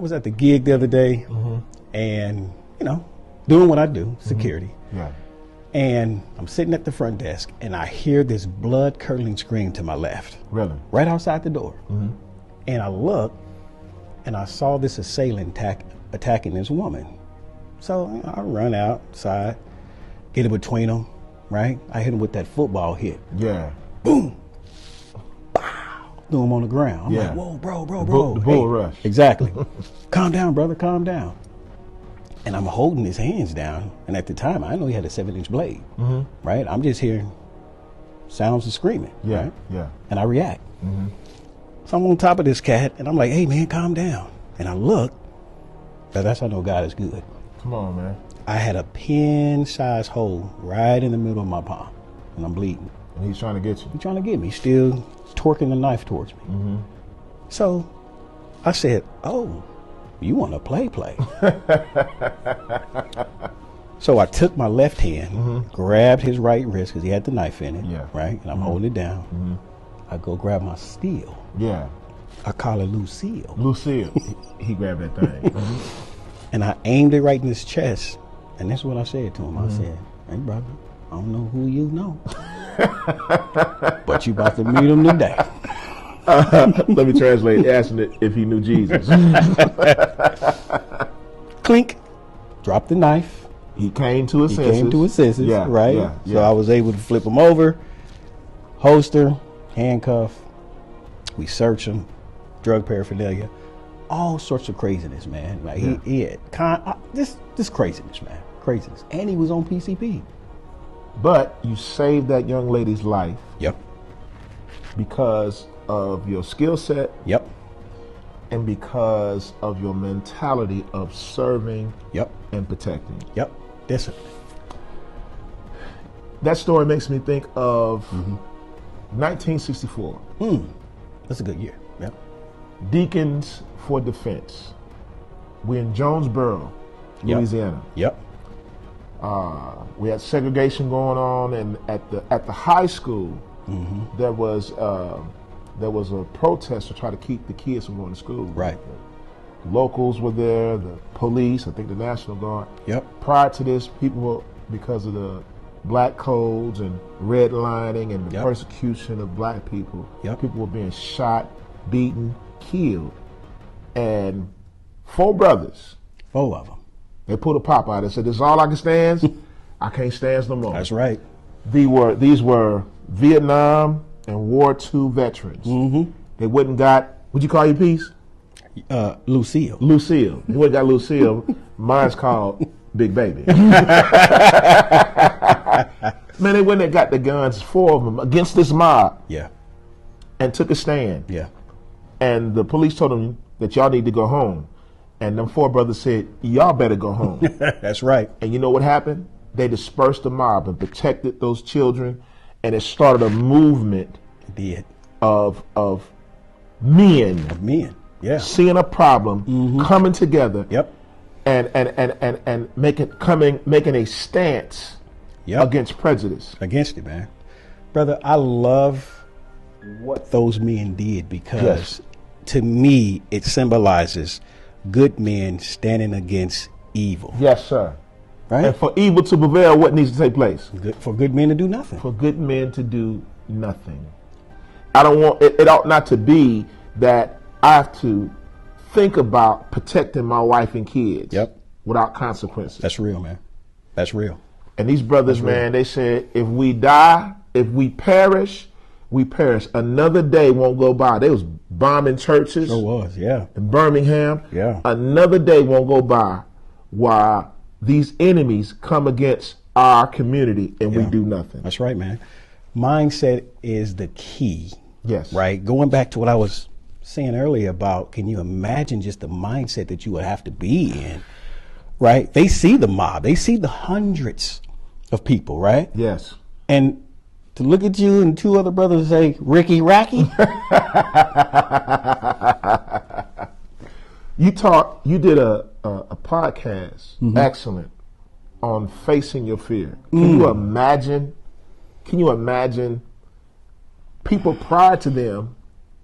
was at the gig the other day, and doing what I do, security. Yeah. And I'm sitting at the front desk, and I hear this blood-curdling scream to my left. Really? Right outside the door. And I look, and I saw this assailant attacking this woman. So I run outside, get in between them, right? I hit him with that football hit. Yeah. Boom. Bow. Threw him on the ground. I'm like, whoa, bro. The bull rush. Exactly. Calm down, brother, calm down. And I'm holding his hands down. And at the time, I know he had a 7-inch blade, right? I'm just hearing sounds of screaming, right? Yeah. And I react. So I'm on top of this cat, and I'm like, hey, man, calm down. And I look, but that's how I know God is good. Come on, man. I had a pin-sized hole right in the middle of my palm, and I'm bleeding. And he's trying to get you. He's trying to get me, still torquing the knife towards me. So I said, oh, you want to play? So I took my left hand, grabbed his right wrist because he had the knife in it, right? And I'm holding it down. I go grab my steel. Yeah. I call it Lucille. Lucille. He grabbed that thing. And I aimed it right in his chest. And that's what I said to him. I said, hey, brother, I don't know who you know, but you about to meet him today. Let me translate, asking if he knew Jesus. Clink. Dropped the knife. He came to his senses. Yeah, right? Yeah. So I was able to flip him over, holster, handcuff. We search him, drug paraphernalia, all sorts of craziness, man. Like he had this craziness, man, craziness, and he was on PCP. But you saved that young lady's life. Yep. Because of your skill set. Yep. And because of your mentality of serving. Yep. And protecting. Yep. Discipline. That story makes me think of 1964. That's a good year. Yep. Deacons for Defense. We're in Jonesboro, Louisiana. Yep. We had segregation going on, and at the high school, there was a protest to try to keep the kids from going to school. Right. The locals were there, the police, I think the National Guard. Yep. Prior to this, people were, because of the black codes and redlining and the persecution of black people, people were being shot, beaten, killed. And 4 brothers. 4 of them. They pulled a pop out and said, this is all I can stand. I can't stand no more. That's right. These were Vietnam and War II veterans. They went and got, what'd you call your piece? Lucille. Lucille. You went and got Lucille. Mine's called Big Baby. Man, they went and got the guns, 4 of them, against this mob. Yeah. And took a stand. Yeah. And the police told them that y'all need to go home. And them 4 brothers said, y'all better go home. That's right. And you know what happened? They dispersed the mob and protected those children. And it started a movement of men. Of men. Yeah. Seeing a problem, coming together. Yep. And making a stance against prejudice. Against it, man. Brother, I love what those men did because to me it symbolizes good men standing against evil. Yes, sir. Right? And for evil to prevail, what needs to take place? For good men to do nothing. For good men to do nothing. I don't want it ought not to be that I have to think about protecting my wife and kids without consequences. That's real, man. That's real. And these brothers, man, they said, if we die, if we perish, we perish. Another day won't go by. They was bombing churches. Sure was, yeah. In Birmingham. Yeah. Another day won't go by while these enemies come against our community and we do nothing. That's right, man. Mindset is the key. Yes. Right? Going back to what I was saying earlier about, can you imagine just the mindset that you would have to be in? Right? They see the mob. They see the hundreds of people, right? Yes. And to look at you and 2 other brothers and say, Ricky Racky? You did a podcast, excellent, on facing your fear. Can you imagine people prior to them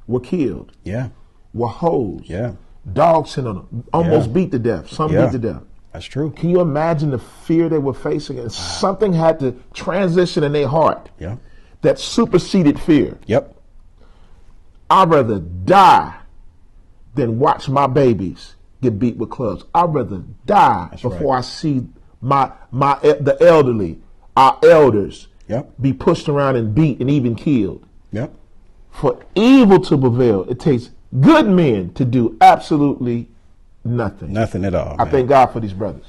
were killed? Yeah. Were hosed? Yeah. Dog sitting on them, almost beat to death. Some beat to death. That's true. Can you imagine the fear they were facing? And something had to transition in their heart. Yeah. That superseded fear. Yep. I'd rather die than watch my babies get beat with clubs. I'd rather die before I see the elderly, our elders, be pushed around and beat and even killed. Yep. For evil to prevail, it takes good men to do absolutely nothing. Nothing at all. I thank God for these brothers.